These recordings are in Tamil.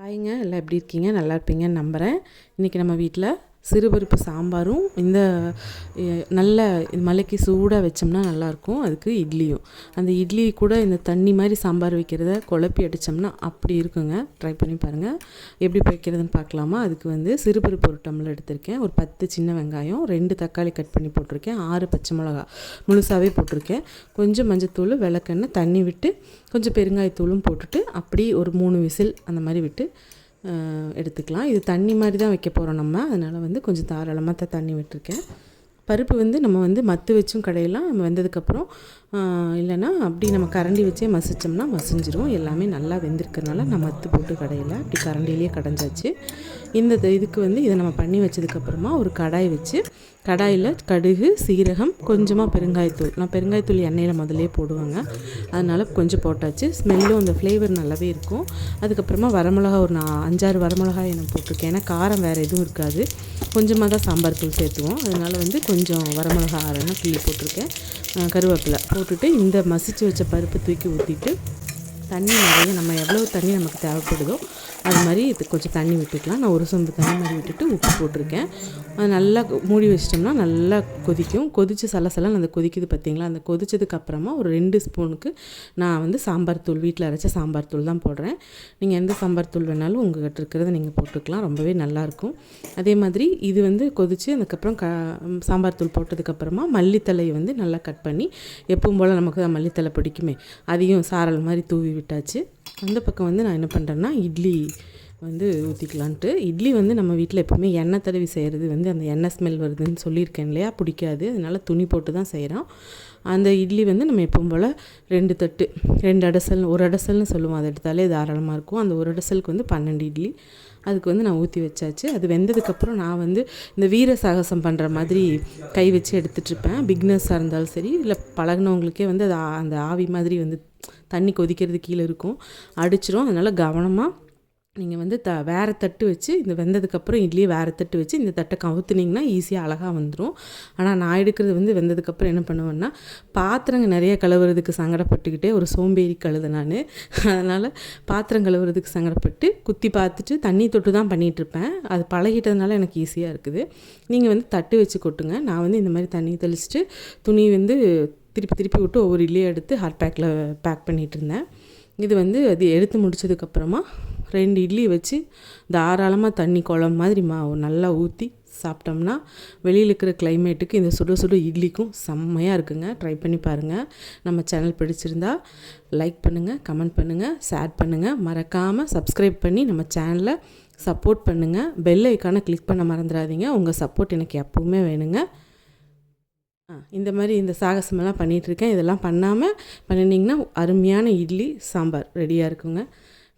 ஹாய்ங்க, எல்லாம் எப்படி இருக்கீங்க? நல்லா இருப்பீங்கன்னு நம்புகிறேன். இன்றைக்கி நம்ம வீட்டில் சிறுபருப்பு சாம்பாரும் நல்ல மலைக்கு சூடாக வச்சோம்னா நல்லாயிருக்கும். அதுக்கு இட்லியும், அந்த இட்லி கூட இந்த தண்ணி மாதிரி சாம்பார் வைக்கிறத குழப்பி அடித்தோம்னா அப்படி இருக்குங்க. ட்ரை பண்ணி பாருங்கள். எப்படி வைக்கிறதுன்னு பார்க்கலாமா? அதுக்கு சிறுபருப்பு ஒரு டம்ளர் எடுத்திருக்கேன், ஒரு 10 சின்ன வெங்காயம், 2 தக்காளி கட் பண்ணி போட்டிருக்கேன், 6 பச்சை மிளகா முழுசாகவே போட்டிருக்கேன், கொஞ்சம் மஞ்சத்தூள், விளக்கெண்ணெய், தண்ணி விட்டு கொஞ்சம் பெருங்காயத்தூளும் போட்டுட்டு அப்படி ஒரு 3 விசில் அந்த மாதிரி விட்டு எடுத்துக்கலாம். இது தண்ணி மாதிரி தான் வைக்க போகிறோம் நம்ம, அதனால் கொஞ்சம் தாராளமாக தான் தண்ணி விட்டுருக்கேன். பருப்பு நம்ம மத்து வச்சும் கடையெல்லாம் நம்ம வெந்ததுக்கப்புறம், இல்லைன்னா அப்படி நம்ம கரண்டி வச்சே மசித்தோம்னா மசிஞ்சிரும். எல்லாமே நல்லா வெந்திருக்கிறதுனால நான் மத்து போட்டு கடையில் அப்படி கரண்டிலேயே கடைஞ்சாச்சு. இதுக்கு இதை நம்ம பண்ணி வச்சதுக்கப்புறமா ஒரு கடாய் வச்சு, கடாயில் கடுகு, சீரகம், கொஞ்சமாக பெருங்காயத்தூள், நான் பெருங்காயத்தூள் எண்ணெயில் முதலே போடுவாங்க, அதனால் கொஞ்சம் போட்டாச்சு. ஸ்மெல்லும் அந்த ஃப்ளேவர் நல்லாவே இருக்கும். அதுக்கப்புறமா வரமிளகா ஒரு 5-6 வரமிளகாய் நான் போட்டிருக்கேன். ஏன்னா காரம் வேறு எதுவும் இருக்காது, கொஞ்சமாக தான் சாம்பார் தூள் சேர்த்துவோம், அதனால் கொஞ்சம் வரமிளகா 6 கிள்ளி போட்டிருக்கேன். கருவேப்பிலை போட்டுட்டு இந்த மசிச்சு வச்ச பருப்பு தூக்கி ஊற்றிட்டு, தண்ணி நிறைய நம்ம எவ்வளோ தண்ணி நமக்கு தேவைப்படுதோ அது மாதிரி இது கொஞ்சம் தண்ணி விட்டுக்கலாம். நான் ஒரு சொம்பு தண்ணி மாதிரி விட்டுட்டு உப்பு போட்டிருக்கேன். அது நல்லா மூடி வச்சிட்டோம்னா நல்லா கொதிக்கும். கொதித்து சலசலன்னு அந்த கொதிக்குது பார்த்திங்களா? அந்த கொதிச்சதுக்கப்புறமா ஒரு 2 ஸ்பூனுக்கு நான் சாம்பார் தூள், வீட்டில் அரைச்ச சாம்பார் தூள் தான் போடுறேன். நீங்கள் எந்த சாம்பார் தூள் வேணாலும் உங்கள்கிட்ட இருக்கிறத நீங்கள் போட்டுக்கலாம், ரொம்பவே நல்லாயிருக்கும். அதே மாதிரி இது கொதித்து அதுக்கப்புறம் சாம்பார் தூள் போட்டதுக்கப்புறமா மல்லித்தலையை நல்லா கட் பண்ணி, எப்பவும் போல் நமக்கு தான் மல்லித்தலை பிடிக்குமே, அதையும் சாரல் மாதிரி தூவி விட்டாச்சு. அந்த பக்கம் நான் என்ன பண்ணுறேன்னா இட்லி ஊற்றிக்கலான்ட்டு. இட்லி நம்ம வீட்டில் எப்போவுமே எண்ணெய் தடவி செய்கிறது அந்த எண்ணெய் ஸ்மெல் வருதுன்னு சொல்லியிருக்கேன் இல்லையா, பிடிக்காது. அதனால் துணி போட்டு தான் செய்கிறோம். அந்த இட்லி நம்ம எப்பவும் போல் 2 தட்டு, 2 அடசல், 1 அடசல்னு சொல்லுவோம், அதை எடுத்தாலே தாராளமாக இருக்கும். அந்த 1 அடசலுக்கு 12 இட்லி அதுக்கு நான் ஊற்றி வச்சாச்சு. அது வெந்ததுக்கப்புறம் நான் இந்த வீர சாகசம் பண்ணுற மாதிரி கை வச்சு எடுத்துகிட்ருப்பேன். பிக்னஸாக இருந்தாலும் சரி, இல்லை பழகினவங்களுக்கே அது அந்த ஆவி மாதிரி தண்ணி கொதிக்கிறது கீழே இருக்கும், அடிச்சிரும். அதனால் கவனமாக நீங்கள் வேறு தட்டு வச்சு, இந்த வெந்ததுக்கப்புறம் இட்லியை வேறு தட்டு வச்சு இந்த தட்டை கவுத்துனிங்கன்னா ஈஸியாக அழகாக வந்துடும். ஆனால் நான் எடுக்கிறது வெந்ததுக்கப்புறம் என்ன பண்ணுவேன்னா, பாத்திரங்கள் நிறைய கழுவுறதுக்கு சங்கடப்பட்டுக்கிட்டே ஒரு சோம்பேறி கழுதை நான். அதனால் பாத்திரம் கழுவுறதுக்கு சங்கடப்பட்டு குத்தி பார்த்துட்டு தண்ணி தொட்டு தான் பண்ணிகிட்ருப்பேன். அது பழகிட்டதுனால எனக்கு ஈஸியாக இருக்குது. நீங்கள் தட்டு வச்சு கொட்டுங்க. நான் இந்த மாதிரி தண்ணி தெளிச்சிட்டு துணி திருப்பி திருப்பி விட்டு ஒவ்வொரு இட்லியை எடுத்து ஹாட் பேக்கில் பேக் பண்ணிகிட்டு இருந்தேன். இது அது எடுத்து முடிச்சதுக்கப்புறமா 2 இட்லி வச்சு தாராளமாக தண்ணி குழம்பு மாதிரி நல்லா ஊற்றி சாப்பிட்டோம்னா வெளியில் இருக்கிற கிளைமேட்டுக்கு இந்த சுட சுட இட்லிக்கும் செம்மையாக இருக்குங்க. ட்ரை பண்ணி பாருங்கள். நம்ம சேனல் பிடிச்சிருந்தா லைக் பண்ணுங்கள், கமெண்ட் பண்ணுங்கள், ஷேர் பண்ணுங்கள், மறக்காமல் சப்ஸ்கிரைப் பண்ணி நம்ம சேனலை சப்போர்ட் பண்ணுங்கள். பெல் ஐக்கானை கிளிக் பண்ண மறந்துடாதீங்க. உங்கள் சப்போர்ட் எனக்கு எப்பவுமே வேணுங்க. இந்த மாதிரி இந்த சாகசமெல்லாம் பண்ணிகிட்ருக்கேன். இதெல்லாம் பண்ணினீங்கன்னா அருமையான இட்லி சாம்பார் ரெடியாக இருக்குங்க.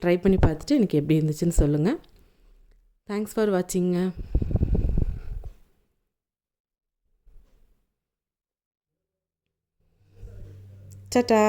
ட்ரை பண்ணி பார்த்துட்டு எனக்கு எப்படி இருந்துச்சுன்னு சொல்லுங்கள். Thanks for watching. டாடா.